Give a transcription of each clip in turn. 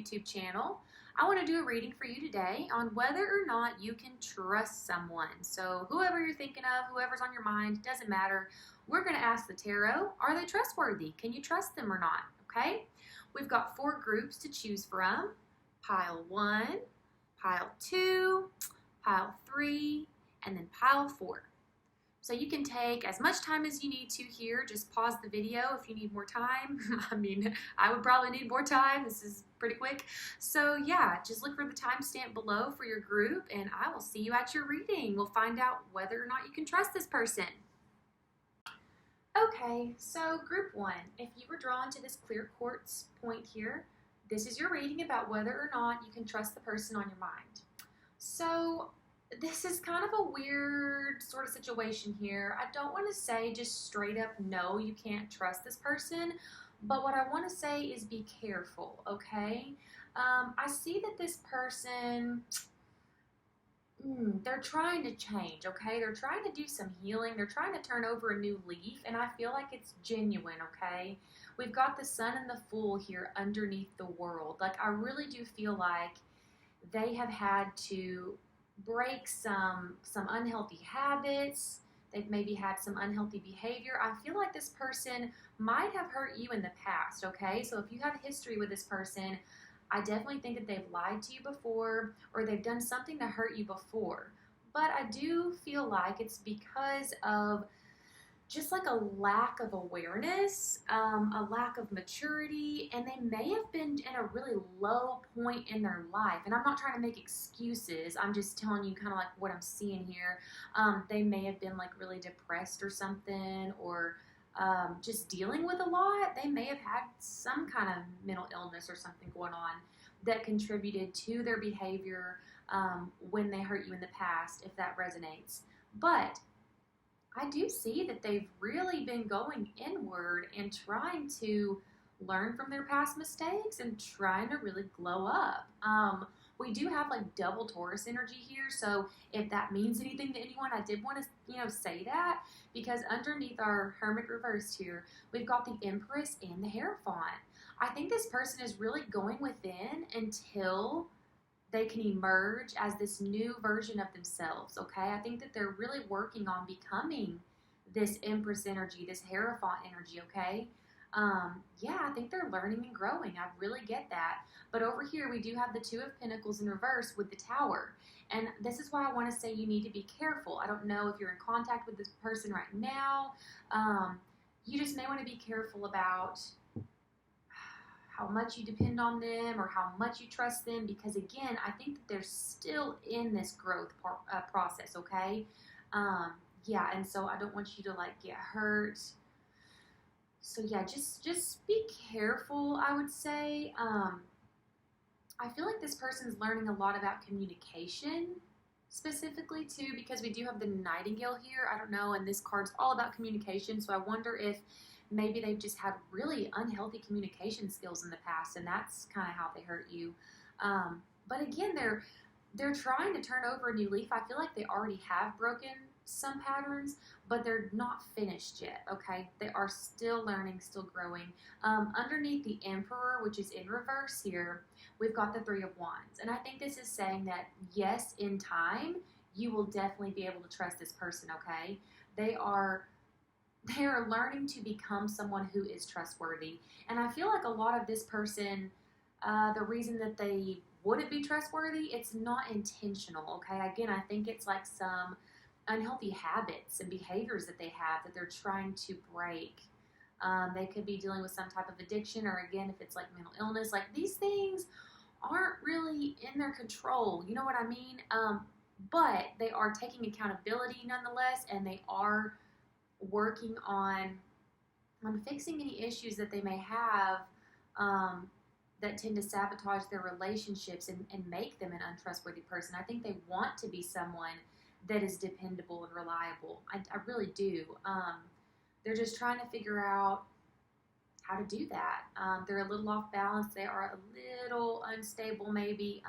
YouTube channel. I want to do a reading for you today on whether or not you can trust someone. So whoever you're thinking of, whoever's on your mind, doesn't matter. We're going to ask the tarot, are they trustworthy? Can you trust them or not? Okay? We've got 4 groups to choose from. Pile 1, pile 2, pile 3, and then pile 4. So you can take as much time as you need to here. Just pause the video if you need more time. I mean, I would probably need more time. This is pretty quick. So yeah, just look for the timestamp below for your group and I will see you at your reading. We'll find out whether or not you can trust this person. Okay, so group 1, if you were drawn to this clear quartz point here, this is your reading about whether or not you can trust the person on your mind. So this is kind of a weird sort of situation here. I don't want to say just straight up, no, you can't trust this person. But what I want to say is be careful, okay? I see that this person, they're trying to change, okay? They're trying to do some healing. They're trying to turn over a new leaf, and I feel like it's genuine, okay? We've got the Sun and the Fool here underneath the World. Like, I really do feel like they have had to break some unhealthy habits. They've maybe had some unhealthy behavior. I feel like this person might have hurt you in the past, okay? So if you have history with this person, I definitely think that they've lied to you before or they've done something to hurt you before. But I do feel like it's because of just like a lack of awareness, a lack of maturity, and they may have been in a really low point in their life. And I'm not trying to make excuses. I'm just telling you kind of like what I'm seeing here. They may have been like really depressed or something, or just dealing with a lot. They may have had some kind of mental illness or something going on that contributed to their behavior when they hurt you in the past, if that resonates. But I do see that they've really been going inward and trying to learn from their past mistakes and trying to really glow up. We do have like double Taurus energy here, so if that means anything to anyone, I did want to, say that, because underneath our Hermit reversed here, we've got the Empress and the Hierophant. I think this person is really going within until they can emerge as this new version of themselves, okay? I think that they're really working on becoming this Empress energy, this Hierophant energy, okay? Yeah, I think they're learning and growing. I really get that. But over here, we do have the Two of Pentacles in reverse with the Tower. And this is why I want to say you need to be careful. I don't know if you're in contact with this person right now. You just may want to be careful about how much you depend on them or how much you trust them, because again, I think that they're still in this growth process, okay? Yeah, and so I don't want you to like get hurt. So yeah, just be careful, I would say. I feel like this person's learning a lot about communication specifically too, because we do have the Nightingale here. I don't know, and this card's all about communication, so I wonder if maybe they've just had really unhealthy communication skills in the past, and that's kind of how they hurt you. But again, they're trying to turn over a new leaf. I feel like they already have broken some patterns, but they're not finished yet, okay? They are still learning, still growing. Underneath the Emperor, which is in reverse here, we've got the Three of Wands. And I think this is saying that, yes, in time, you will definitely be able to trust this person, okay? They are learning to become someone who is trustworthy. And I feel like a lot of this person, the reason that they wouldn't be trustworthy, it's not intentional, okay? Again, I think it's like some unhealthy habits and behaviors that they have that they're trying to break. They could be dealing with some type of addiction, or again, if it's like mental illness, like these things aren't really in their control, you know what I mean? But they are taking accountability nonetheless, and they are working on fixing any issues that they may have that tend to sabotage their relationships and make them an untrustworthy person. I think they want to be someone that is dependable and reliable. I really do. They're just trying to figure out how to do that. They're a little off balance. They are a little unstable maybe,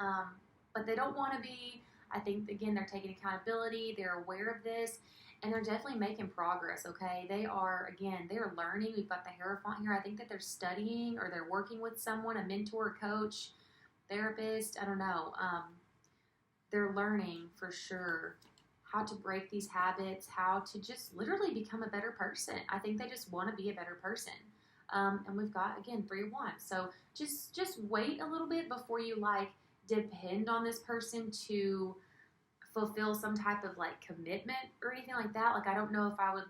but they don't want to be. I think, again, they're taking accountability. They're aware of this, and they're definitely making progress, okay? They are, again, they're learning. We've got the Hierophant here. I think that they're studying or they're working with someone, a mentor, a coach, therapist, I don't know. They're learning for sure how to break these habits, how to just literally become a better person. I think they just want to be a better person. And we've got, again, 3 of Wands. So just wait a little bit before you like depend on this person to fulfill some type of like commitment or anything like that. Like, I don't know if I would,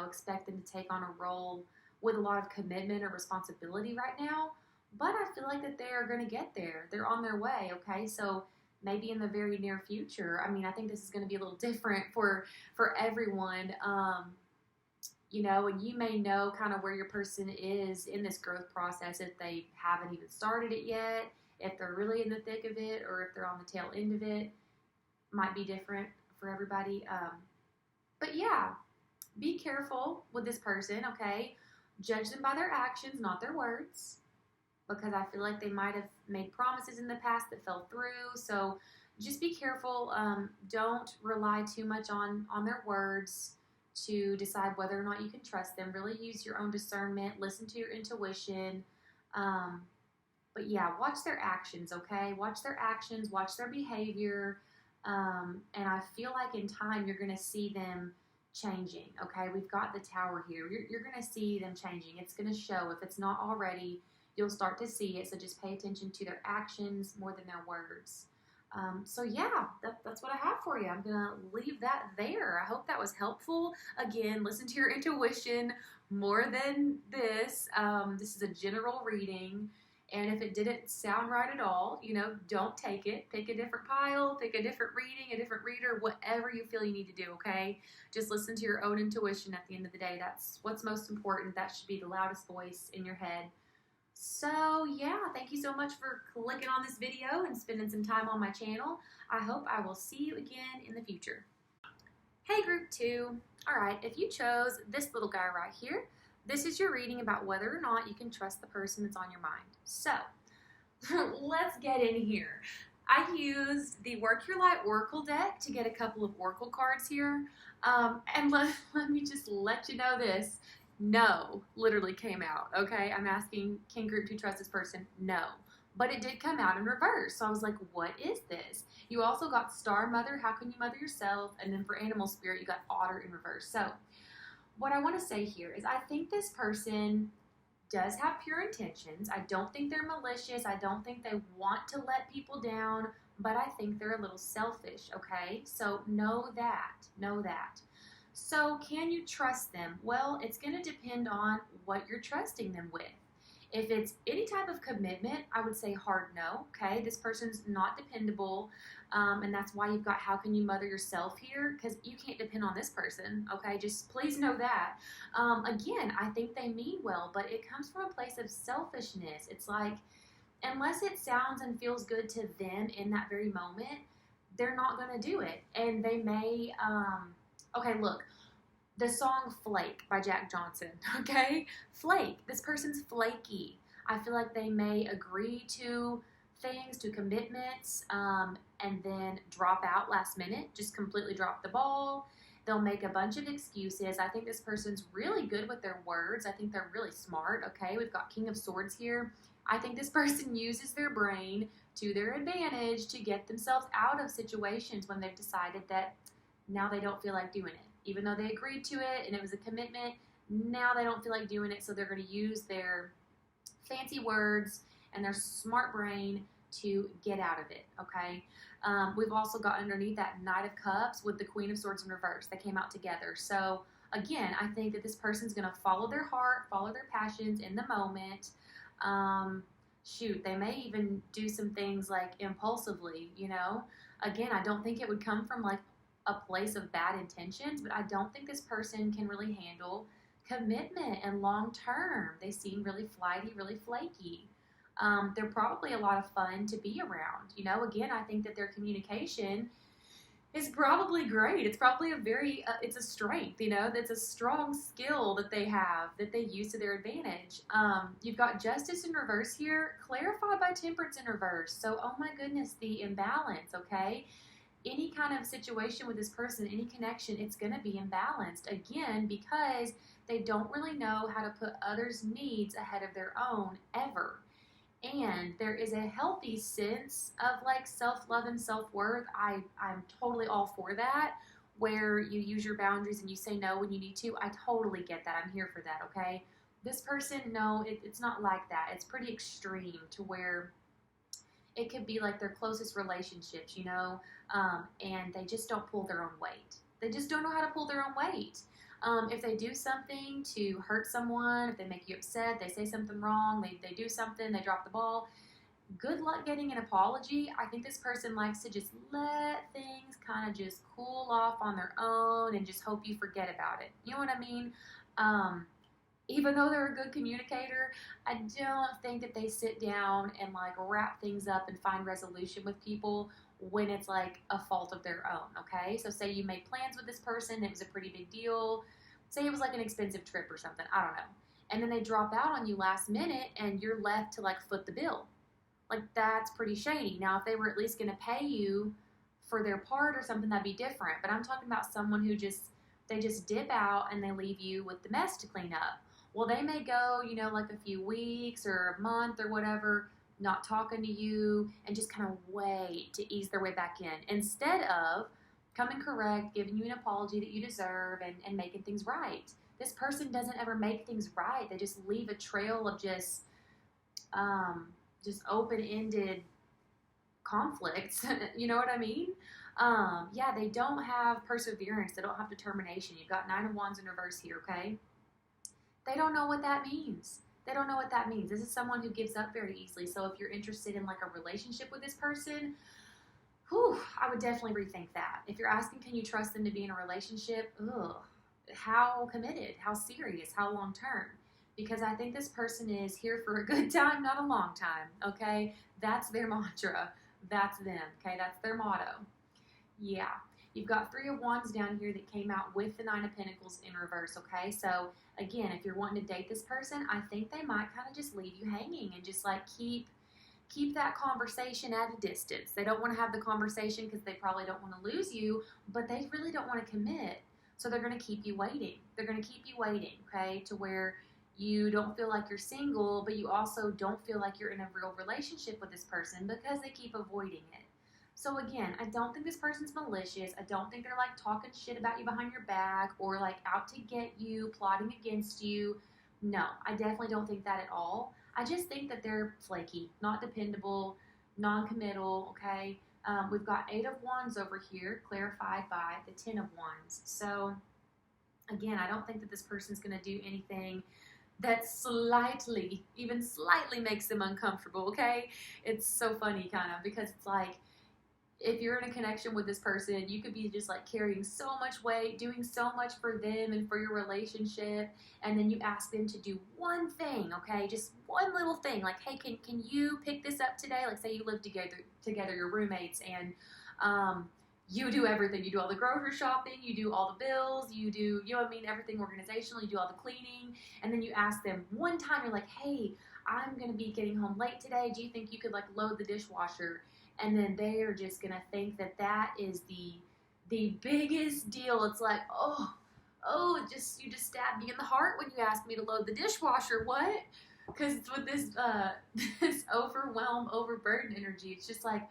expect them to take on a role with a lot of commitment or responsibility right now, but I feel like that they are going to get there. They're on their way, okay? So maybe in the very near future. I mean, I think this is going to be a little different for everyone. And you may know kind of where your person is in this growth process if they haven't even started it yet, if they're really in the thick of it, or if they're on the tail end of it. Might be different for everybody. But yeah, be careful with this person, okay? Judge them by their actions, not their words, because I feel like they might have made promises in the past that fell through. So just be careful. Don't rely too much on their words to decide whether or not you can trust them. Really use your own discernment. Listen to your intuition. But yeah, watch their actions, okay? Watch their actions. Watch their behavior. And I feel like in time you're going to see them changing, okay? We've got the Tower here. You're going to see them changing. It's going to show. If it's not already, you'll start to see it. So just pay attention to their actions more than their words. So yeah, that's what I have for you. I'm going to leave that there. I hope that was helpful. Again, listen to your intuition more than this. This is a general reading. And if it didn't sound right at all, don't take it. Pick a different pile, pick a different reading, a different reader, whatever you feel you need to do, okay? Just listen to your own intuition at the end of the day. That's what's most important. That should be the loudest voice in your head. So, yeah, thank you so much for clicking on this video and spending some time on my channel. I hope I will see you again in the future. Hey, Group 2. All right, if you chose this little guy right here, this is your reading about whether or not you can trust the person that's on your mind. So, let's get in here. I used the Work Your Light Oracle deck to get a couple of Oracle cards here. And let me just let you know this. No literally came out, okay? I'm asking, can Group 2 trust this person? No. But it did come out in reverse. So I was like, what is this? You also got Star Mother, how can you mother yourself? And then for Animal Spirit, you got Otter in reverse. So what I want to say here is I think this person does have pure intentions. I don't think they're malicious. I don't think they want to let people down, but I think they're a little selfish, okay? So know that. Know that. So can you trust them? Well, it's going to depend on what you're trusting them with. If it's any type of commitment, I would say hard no, okay? This person's not dependable, and that's why you've got how can you mother yourself here, because you can't depend on this person, okay? Just please know that. Again, I think they mean well, but it comes from a place of selfishness. It's like, unless it sounds and feels good to them in that very moment, they're not going to do it. And they may, okay, look. The song Flake by Jack Johnson, okay? Flake. This person's flaky. I feel like they may agree to things, to commitments, and then drop out last minute, just completely drop the ball. They'll make a bunch of excuses. I think this person's really good with their words. I think they're really smart, okay? We've got King of Swords here. I think this person uses their brain to their advantage to get themselves out of situations when they've decided that now they don't feel like doing it. Even though they agreed to it and it was a commitment, now they don't feel like doing it, so they're going to use their fancy words and their smart brain to get out of it, okay? We've also got underneath that Knight of Cups with the Queen of Swords in reverse. They came out together. So, again, I think that this person's going to follow their heart, follow their passions in the moment. Shoot, they may even do some things like impulsively, Again, I don't think it would come from like a place of bad intentions, but I don't think this person can really handle commitment and long term. They seem really flighty, really flaky. They're probably a lot of fun to be around. Again, I think that their communication is probably great. It's probably it's a strength, that's a strong skill that they have, that they use to their advantage. You've got Justice in reverse here, clarified by Temperance in reverse. So, oh my goodness, the imbalance, okay? Any kind of situation with this person, any connection, it's going to be imbalanced. Again, because they don't really know how to put others' needs ahead of their own, ever. and there is a healthy sense of like self-love and self-worth. I'm totally all for that, where you use your boundaries and you say no when you need to. I totally get that. I'm here for that. Okay, this person, no, it's not like that. It's pretty extreme to where it could be like their closest relationships, and they just don't pull their own weight. They just don't know how to pull their own weight. If they do something to hurt someone, if they make you upset, they say something wrong, they do something, they drop the ball, good luck getting an apology. I think this person likes to just let things kind of just cool off on their own and just hope you forget about it. You know what I mean? Um, Even though they're a good communicator, I don't think that they sit down and like wrap things up and find resolution with people when it's like a fault of their own, okay? So say you made plans with this person, it was a pretty big deal. Say it was like an expensive trip or something, I don't know. And then they drop out on you last minute and you're left to like foot the bill. Like that's pretty shady. Now if they were at least going to pay you for their part or something, that'd be different. But I'm talking about someone who they just dip out and they leave you with the mess to clean up. Well, they may go, like a few weeks or a month or whatever, not talking to you and just kind of wait to ease their way back in instead of coming correct, giving you an apology that you deserve and making things right. This person doesn't ever make things right. They just leave a trail of just open-ended conflicts. You know what I mean? Yeah, they don't have perseverance. They don't have determination. You've got 9 of Wands in reverse here, okay? They don't know what that means. They don't know what that means. This is someone who gives up very easily. So if you're interested in like a relationship with this person, I would definitely rethink that. If you're asking, can you trust them to be in a relationship? How committed? How serious? How long term? Because I think this person is here for a good time, not a long time, okay? That's their mantra. That's them, okay? That's their motto. Yeah. You've got 3 of Wands down here that came out with the 9 of Pentacles in reverse, okay? So, again, if you're wanting to date this person, I think they might kind of just leave you hanging and just, like, keep that conversation at a distance. They don't want to have the conversation because they probably don't want to lose you, but they really don't want to commit. So they're going to keep you waiting. They're going to keep you waiting, okay, to where you don't feel like you're single, but you also don't feel like you're in a real relationship with this person because they keep avoiding it. So again, I don't think this person's malicious. I don't think they're like talking shit about you behind your back or like out to get you, plotting against you. No, I definitely don't think that at all. I just think that they're flaky, not dependable, non-committal, okay? We've got 8 of Wands over here, clarified by the 10 of Wands. So again, I don't think that this person's going to do anything that even slightly makes them uncomfortable, okay? It's so funny kind of because it's like, if you're in a connection with this person, you could be just like carrying so much weight, doing so much for them and for your relationship, and then you ask them to do one thing, okay? Just one little thing, like, hey, can you pick this up today? Like, say you live together, your roommates, and you do everything. You do all the grocery shopping, you do all the bills, you do, everything organizational, you do all the cleaning, and then you ask them one time, you're like, hey, I'm going to be getting home late today. Do you think you could like load the dishwasher? And then they are just going to think that that is the biggest deal. It's like, you just stabbed me in the heart when you asked me to load the dishwasher. What? Because it's with this this overburden energy. It's just like,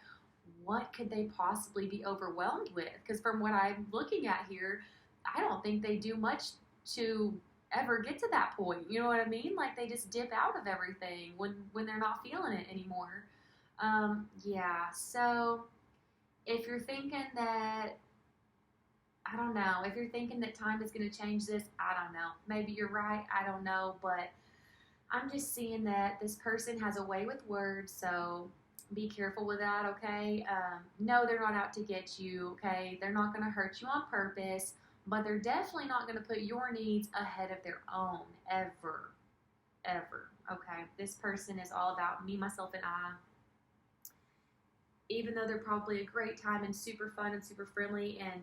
what could they possibly be overwhelmed with? Because from what I'm looking at here, I don't think they do much to ever get to that point. You know what I mean? Like they just dip out of everything when they're not feeling it anymore. Yeah, so if you're thinking that, I don't know, if you're thinking that time is going to change this, I don't know. Maybe you're right, I don't know, but I'm just seeing that this person has a way with words, so be careful with that, okay? No, they're not out to get you, okay? They're not going to hurt you on purpose, but they're definitely not going to put your needs ahead of their own, ever, okay? This person is all about me, myself, and I. Even though they're probably a great time and super fun and super friendly and,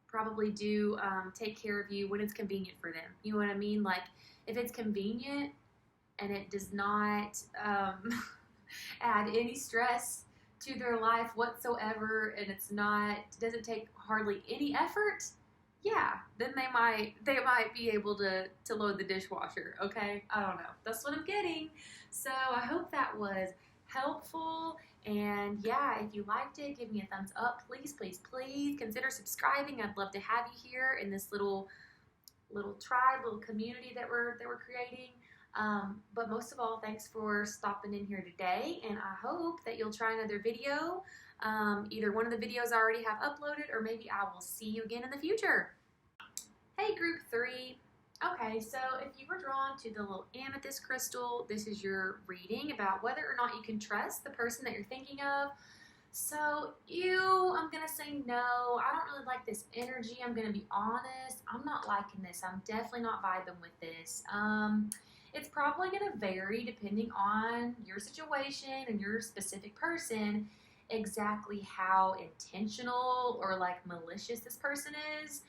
probably do take care of you when it's convenient for them. You know what I mean? Like, if it's convenient and it does not add any stress to their life whatsoever and doesn't take hardly any effort, yeah, then they might be able to load the dishwasher. Okay, I don't know. That's what I'm getting. So I hope that was helpful. And yeah, if you liked it, give me a thumbs up. Please, please, please consider subscribing. I'd love to have you here in this little tribe, little community that we're creating. But most of all, thanks for stopping in here today, and I hope that you'll try another video. Either one of the videos I already have uploaded, or maybe I will see you again in the future. Hey, group 3. Okay, so if you were drawn to the little amethyst crystal, this is your reading about whether or not you can trust the person that you're thinking of. So, I'm gonna say no. I don't really like this energy. I'm gonna be honest. I'm not liking this. I'm definitely not vibing with this. It's probably gonna vary depending on your situation and your specific person, exactly how intentional or like malicious this person is.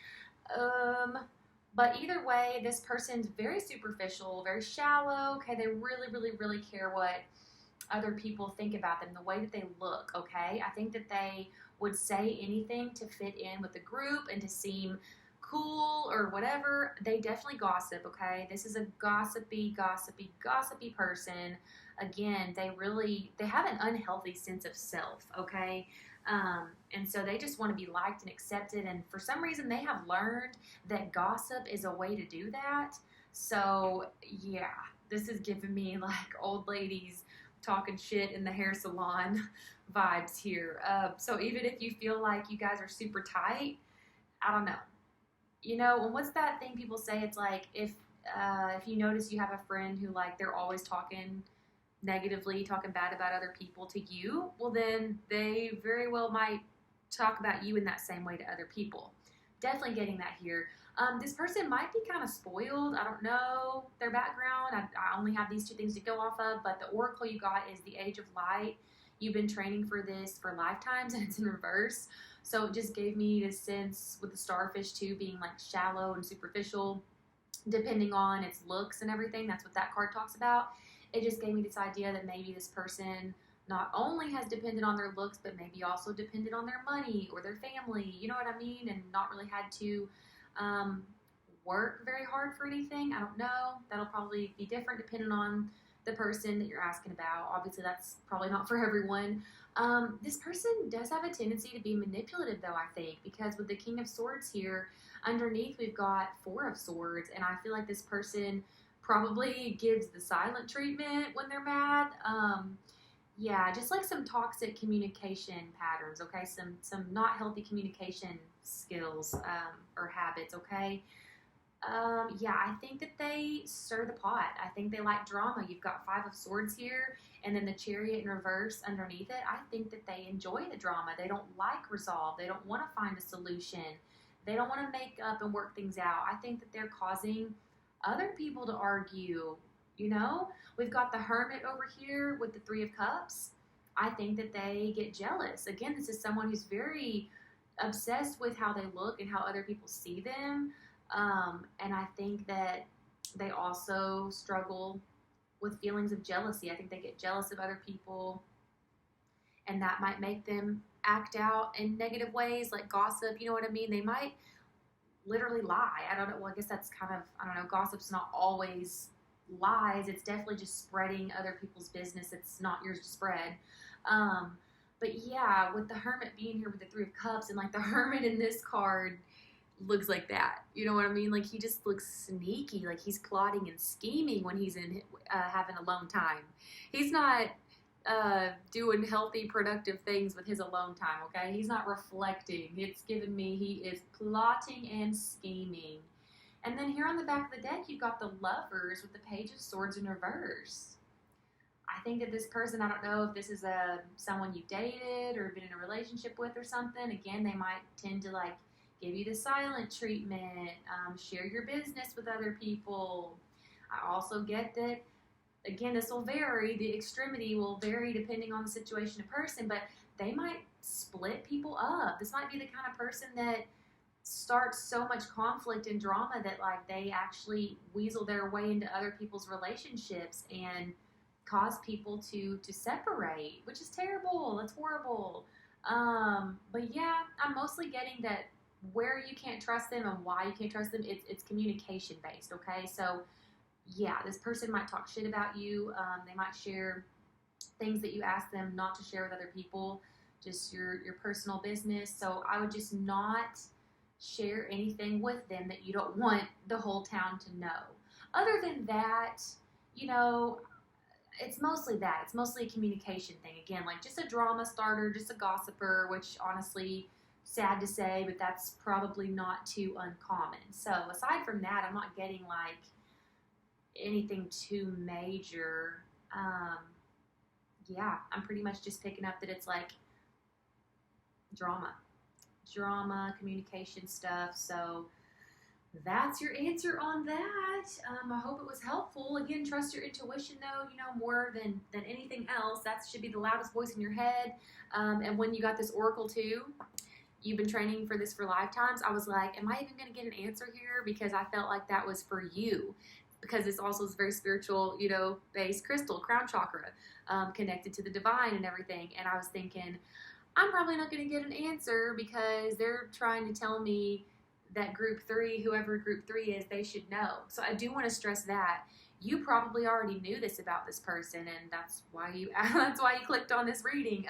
Um, but either way, this person's very superficial, very shallow. Okay, they really, really, really care what other people think about them, the way that they look, okay? I think that they would say anything to fit in with the group and to seem cool or whatever. They definitely gossip, okay? This is a gossipy, gossipy, gossipy person. Again, they have an unhealthy sense of self, okay? And so they just want to be liked and accepted. And for some reason, they have learned that gossip is a way to do that. So, yeah, this is giving me like old ladies talking shit in the hair salon vibes here. So even if you feel like you guys are super tight, I don't know. And what's that thing people say? It's like if you notice you have a friend who like they're always talking negatively, talking bad about other people to you, well then they very well might talk about you in that same way to other people. Definitely getting that here. This person might be kind of spoiled. I don't know their background. I only have these two things to go off of, but the oracle you got is the Age of Light. You've been training for this for lifetimes, and it's in reverse. So it just gave me this sense with the starfish too being like shallow and superficial, depending on its looks and everything. That's what that card talks about. It just gave me this idea that maybe this person not only has depended on their looks, but maybe also depended on their money or their family, you know what I mean? And not really had to work very hard for anything. I don't know. That'll probably be different depending on the person that you're asking about. Obviously, that's probably not for everyone. This person does have a tendency to be manipulative, though, I think, because with the King of Swords here, underneath we've got Four of Swords, and I feel like this person probably gives the silent treatment when they're mad. Yeah, just like some toxic communication patterns, okay? Some not healthy communication skills or habits, okay? Yeah, I think that they stir the pot. I think they like drama. You've got Five of Swords here, and then the Chariot in reverse underneath it. I think that they enjoy the drama. They don't like resolve. They don't want to find a solution. They don't want to make up and work things out. I think that they're causing other people to argue. We've got the Hermit over here with the Three of Cups. I think that they get jealous. Again, this is someone who's very obsessed with how they look and how other people see them. And I think that they also struggle with feelings of jealousy. I think they get jealous of other people, and that might make them act out in negative ways, like gossip. You know what I mean? They might literally lie. I don't know. Well, I guess that's kind of, I don't know. Gossip's not always lies. It's definitely just spreading other people's business. It's not yours to spread. But yeah, with the Hermit being here with the Three of Cups, and like the Hermit in this card looks like that. You know what I mean? Like he just looks sneaky, like he's plotting and scheming when he's in having alone time. He's not doing healthy, productive things with his alone time, okay? He's not reflecting. It's given me he is plotting and scheming. And then here on the back of the deck, you've got the Lovers with the Page of Swords in reverse. I think that this person, I don't know if this is someone you've dated or been in a relationship with or something. Again, they might tend to like give you the silent treatment, share your business with other people. I also get that, again, this will vary. The extremity will vary depending on the situation and person, but they might split people up. This might be the kind of person that starts so much conflict and drama that like they actually weasel their way into other people's relationships and cause people to separate, which is terrible. That's horrible. But yeah, I'm mostly getting that where you can't trust them and why you can't trust them, it's communication based, okay? So yeah, this person might talk shit about you. They might share things that you ask them not to share with other people, just your personal business. So I would just not share anything with them that you don't want the whole town to know. Other than that, you know, it's mostly that. It's mostly a communication thing. Again, like just a drama starter, just a gossiper, which honestly, sad to say, but that's probably not too uncommon. So aside from that, I'm not getting like anything too major. Yeah, I'm pretty much just picking up that it's like drama, communication stuff. So that's your answer on that. I hope it was helpful. Again, trust your intuition, though. You know, more than anything else. That should be the loudest voice in your head. And when you got this oracle too, you've been training for this for lifetimes. I was like, am I even going to get an answer here? Because I felt like that was for you. Because it's also this very spiritual, you know, based crystal, crown chakra, connected to the divine and everything. And I was thinking, I'm probably not going to get an answer because they're trying to tell me that group 3, whoever group 3 is, they should know. So I do want to stress that you probably already knew this about this person, and that's why you clicked on this reading.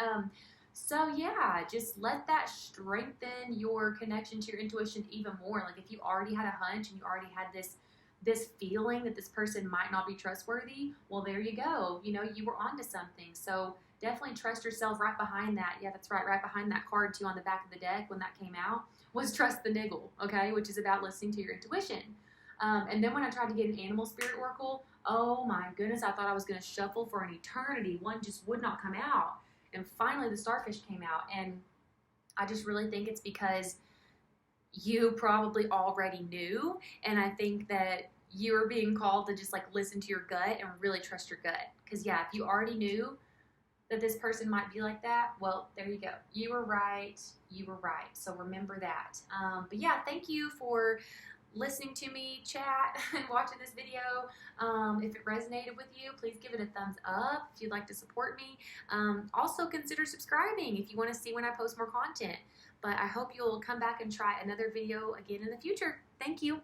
So yeah, just let that strengthen your connection to your intuition even more. Like if you already had a hunch and you already had this feeling that this person might not be trustworthy, well, there you go. You know, you were onto something. So definitely trust yourself right behind that. Yeah, that's right. Right behind that card too on the back of the deck when that came out was trust the niggle, okay, which is about listening to your intuition. And then when I tried to get an animal spirit oracle, oh my goodness, I thought I was going to shuffle for an eternity. One just would not come out. And finally the starfish came out. And I just really think it's because you probably already knew. And I think that you're being called to just like listen to your gut and really trust your gut. Because yeah, if you already knew that this person might be like that, well, there you go. You were right. You were right. So remember that. But yeah, thank you for listening to me chat and watching this video. If it resonated with you, please give it a thumbs up if you'd like to support me. Also consider subscribing if you want to see when I post more content. But I hope you'll come back and try another video again in the future. Thank you.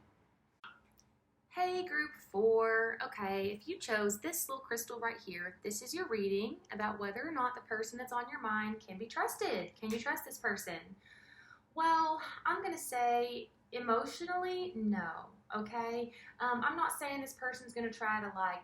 Hey group 4, okay, if you chose this little crystal right here, this is your reading about whether or not the person that's on your mind can be trusted. Can you trust this person? Well, I'm going to say emotionally, no, okay? I'm not saying this person's going to try to like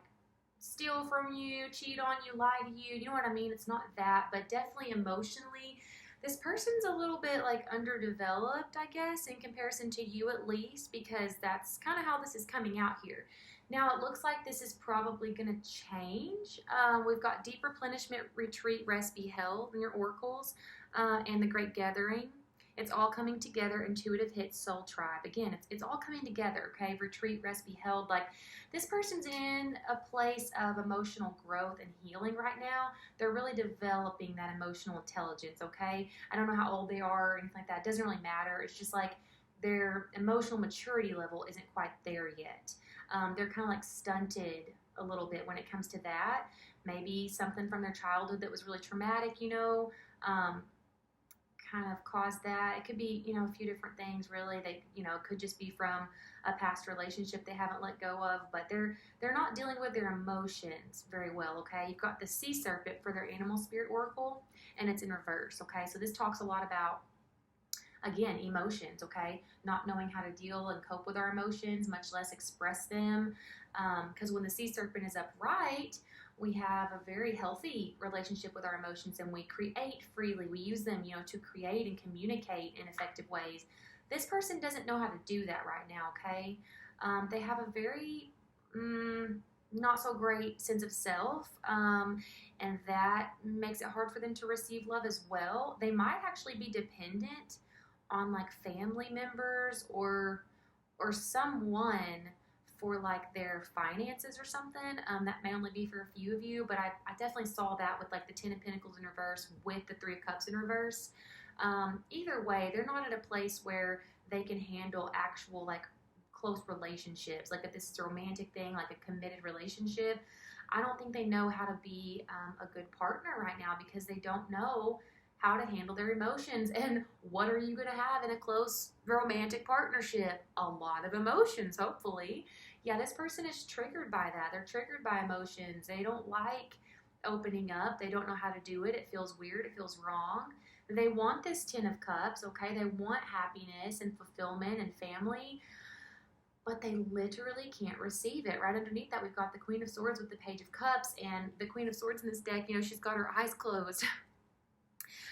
steal from you, cheat on you, lie to you, you know what I mean? It's not that, but definitely emotionally, this person's a little bit like underdeveloped, I guess, in comparison to you at least, because that's kind of how this is coming out here. Now, it looks like this is probably going to change. We've got Deep Replenishment, Retreat, Rest, Be Held in your oracles, and the Great Gathering. It's all coming together. Intuitive Hits, Soul Tribe. Again, it's all coming together, okay? Retreat, Rest, Be Held. Like, this person's in a place of emotional growth and healing right now. They're really developing that emotional intelligence, okay? I don't know how old they are or anything like that. It doesn't really matter. It's just like their emotional maturity level isn't quite there yet. They're kind of like stunted a little bit when it comes to that. Maybe something from their childhood that was really traumatic, you know, kind of caused that. It could be, you know, a few different things really. They, you know, could just be from a past relationship they haven't let go of, but they're not dealing with their emotions very well, okay? You've got the sea serpent for their animal spirit oracle, and it's in reverse, okay? So this talks a lot about, again, emotions, okay? Not knowing how to deal and cope with our emotions, much less express them, because when the sea serpent is upright, we have a very healthy relationship with our emotions and we create freely. We use them, you know, to create and communicate in effective ways. This person doesn't know how to do that right now, okay? They have a very not so great sense of self, and that makes it hard for them to receive love as well. They might actually be dependent on like family members or someone for like their finances or something. That may only be for a few of you, but I definitely saw that with like the 10 of Pentacles in reverse with the 3 of Cups in reverse. Either way, they're not at a place where they can handle actual like close relationships. Like if this is a romantic thing, like a committed relationship, I don't think they know how to be a good partner right now because they don't know how to handle their emotions. And what are you going to have in a close romantic partnership? A lot of emotions, hopefully. Yeah, this person is triggered by that. They're triggered by emotions. They don't like opening up. They don't know how to do it. It feels weird. It feels wrong. They want this 10 of cups, okay? They want happiness and fulfillment and family, but they literally can't receive it. Right underneath that, we've got the Queen of Swords with the Page of Cups, and the Queen of Swords in this deck, she's got her eyes closed.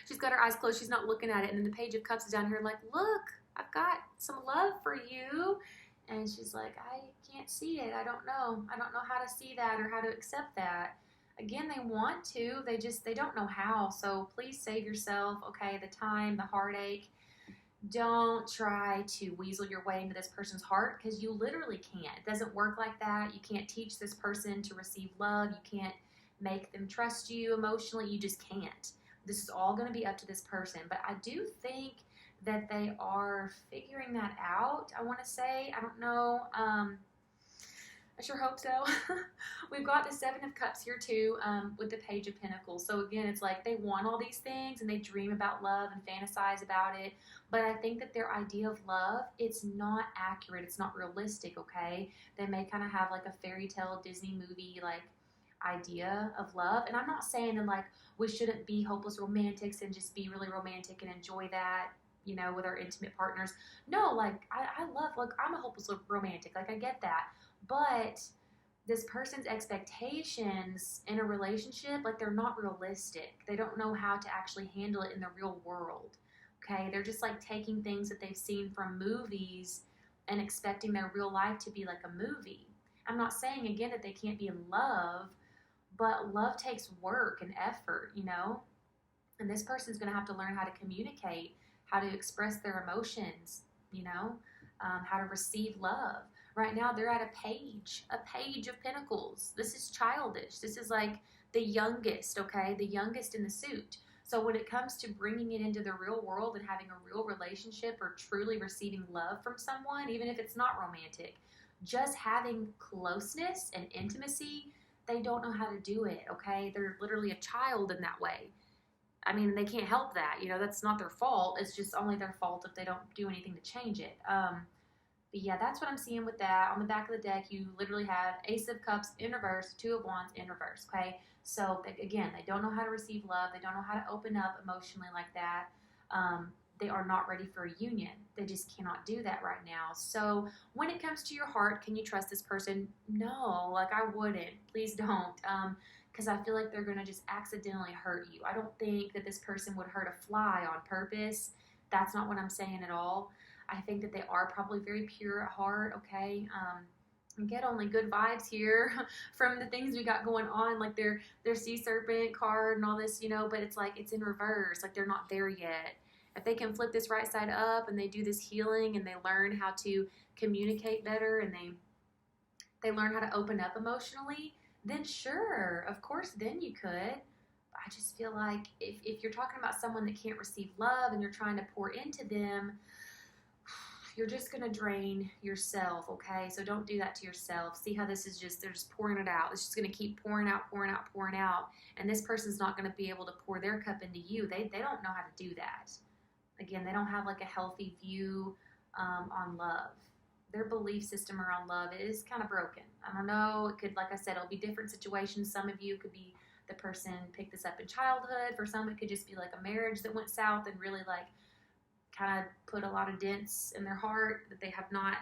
She's got her eyes closed. She's not looking at it. And then the Page of Cups is down here like, look, I've got some love for you. And she's like, I can't see it. I don't know. I don't know how to see that or how to accept that. Again, they want to. They don't know how. So please save yourself, okay, the time, the heartache. Don't try to weasel your way into this person's heart because you literally can't. It doesn't work like that. You can't teach this person to receive love. You can't make them trust you emotionally. You just can't. This is all going to be up to this person. But I do think that they are figuring that out, I want to say. I don't know. I sure hope so. We've got the Seven of Cups here too, with the Page of Pentacles. So again, it's like they want all these things and they dream about love and fantasize about it. But I think that their idea of love, it's not accurate. It's not realistic, okay? They may kind of have like a fairy tale Disney movie like idea of love. And I'm not saying that like we shouldn't be hopeless romantics and just be really romantic and enjoy that, with our intimate partners. No, like I love, like I'm a hopeless romantic. Like I get that. But this person's expectations in a relationship, like they're not realistic. They don't know how to actually handle it in the real world. Okay? They're just like taking things that they've seen from movies and expecting their real life to be like a movie. I'm not saying again that they can't be in love, but love takes work and effort, And this person's going to have to learn how to communicate, how to express their emotions, how to receive love. Right now, they're at a page of pentacles. This is childish. This is like the youngest, okay? The youngest in the suit. So when it comes to bringing it into the real world and having a real relationship or truly receiving love from someone, even if it's not romantic, just having closeness and intimacy, they don't know how to do it, okay? They're literally a child in that way. I mean, they can't help that. That's not their fault. It's just only their fault if they don't do anything to change it. But yeah, that's what I'm seeing with that. On the back of the deck, you literally have Ace of Cups in reverse, Two of Wands in reverse, okay? So, again, they don't know how to receive love. They don't know how to open up emotionally like that. They are not ready for a union. They just cannot do that right now. So when it comes to your heart, can you trust this person? No, like I wouldn't. Please don't. Because I feel like they're going to just accidentally hurt you. I don't think that this person would hurt a fly on purpose. That's not what I'm saying at all. I think that they are probably very pure at heart, okay? I get only good vibes here from the things we got going on, like their Sea Serpent card and all this, but it's like it's in reverse, like they're not there yet. If they can flip this right side up and they do this healing and they learn how to communicate better and they learn how to open up emotionally, then sure, of course, then you could. I just feel like if you're talking about someone that can't receive love and you're trying to pour into them, you're just going to drain yourself, okay? So don't do that to yourself. See how this is they're just pouring it out. It's just going to keep pouring out, pouring out, pouring out. And this person's not going to be able to pour their cup into you. They don't know how to do that. Again, they don't have like a healthy view on love. Their belief system around love is kind of broken. I don't know. It could, like I said, it'll be different situations. Some of you could be the person picked this up in childhood. For some, it could just be like a marriage that went south and really like kind of put a lot of dents in their heart that they have not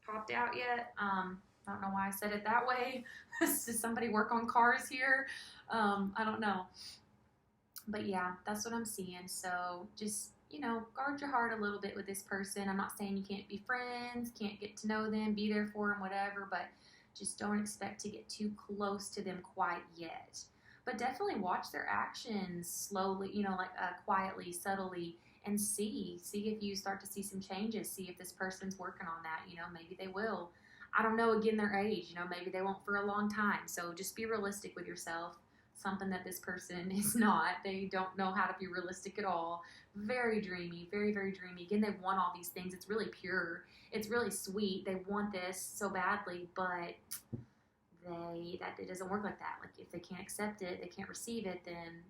popped out yet. I don't know why I said it that way. Does somebody work on cars here? I don't know. But yeah, that's what I'm seeing. So just, guard your heart a little bit with this person. I'm not saying you can't be friends, can't get to know them, be there for them, whatever, but just don't expect to get too close to them quite yet. But definitely watch their actions slowly, quietly, subtly, and see if you start to see some changes. See if this person's working on that. Maybe they will. I don't know, again, their age. Maybe they won't for a long time. So just be realistic with yourself. Something that this person is not. They don't know how to be realistic at all. Very dreamy, very, very dreamy. Again, they want all these things. It's really pure. It's really sweet. They want this so badly, but it doesn't work like that. Like if they can't accept it, they can't receive it, then,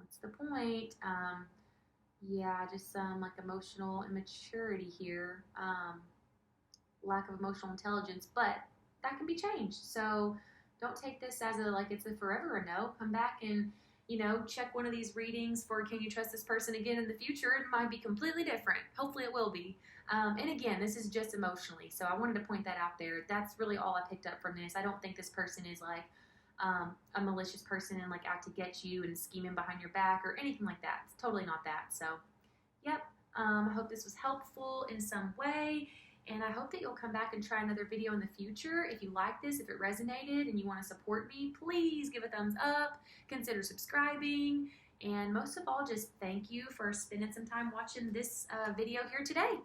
what's the point? Yeah, just some like emotional immaturity here, lack of emotional intelligence, but that can be changed. So don't take this as a like it's a forever a no. Come back and check one of these readings for can you trust this person again in the future? It might be completely different. Hopefully, it will be. And again, this is just emotionally, so I wanted to point that out there. That's really all I picked up from this. I don't think this person is like a malicious person and like out to get you and scheming behind your back or anything like that. It's totally not that. So, yep. I hope this was helpful in some way. And I hope that you'll come back and try another video in the future. If you like this, if it resonated and you want to support me, please give a thumbs up, consider subscribing, and most of all, just thank you for spending some time watching this video here today.